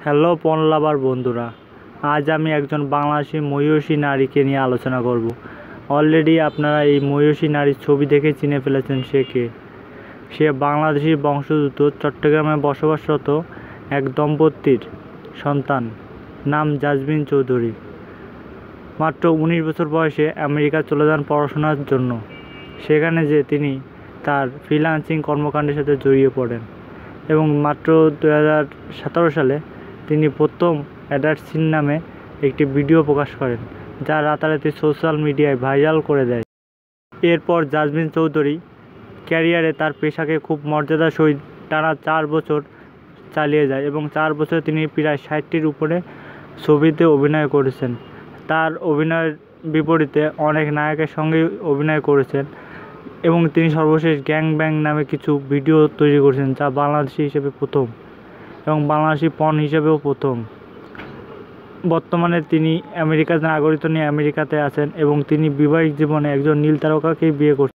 Hello পণ লাভার বন্ধুরা, আজ আমি একজন বাংলাদেশি মহিষী নারীকে নিয়ে আলোচনা করব। অলরেডি আপনারা এই মহিষী নারীর ছবি দেখে চিনে ফেলেছেন সে কে। সে বাংলাদেশি বংশোদ্ভূত চট্টগ্রামে বসবাসরত এক দম্পতির সন্তান, নাম জাজমিন চৌধুরী। মাত্র 19 বছর বয়সে আমেরিকা চলে যান পড়াশোনার জন্য। সেখানে যে তিনি তার ফ্রিল্যান্সিং কর্মকাণ্ডের সাথে জড়িয়ে পড়েন এবং মাত্র 2017 সালে তিনি প্রথম অ্যাডাল্ট সিন নামে একটি ভিডিও প্রকাশ করেন, যা রাতারাতি সোশ্যাল মিডিয়ায় ভাইরাল করে দেয়। এরপর জাজমিন চৌধুরী ক্যারিয়ারে তার পেশাকে খুব মর্যাদার সহিত টানা 4 বছর চালিয়ে যায় এবং 4 বছরে তিনি প্রায় 60টির উপরে ছবিতে অভিনয় করেছেন। তার অভিনয়ের বিপরীতে অনেক নায়কের সঙ্গে অভিনয় করেছেন এবং তিনি সর্বশেষ গ্যাং ব্যাং নামে কিছু ভিডিও তৈরি করেছেন, যা বাংলাদেশি হিসেবে প্রথম এবং বাংলাদেশি পণ হিসেবেও প্রথম। বর্তমানে তিনি আমেরিকার নাগরিকত্ব নিয়ে আমেরিকাতে আছেন এবং তিনি বৈবাহিক জীবনে একজন নীল তারকাকেই বিয়ে করছেন।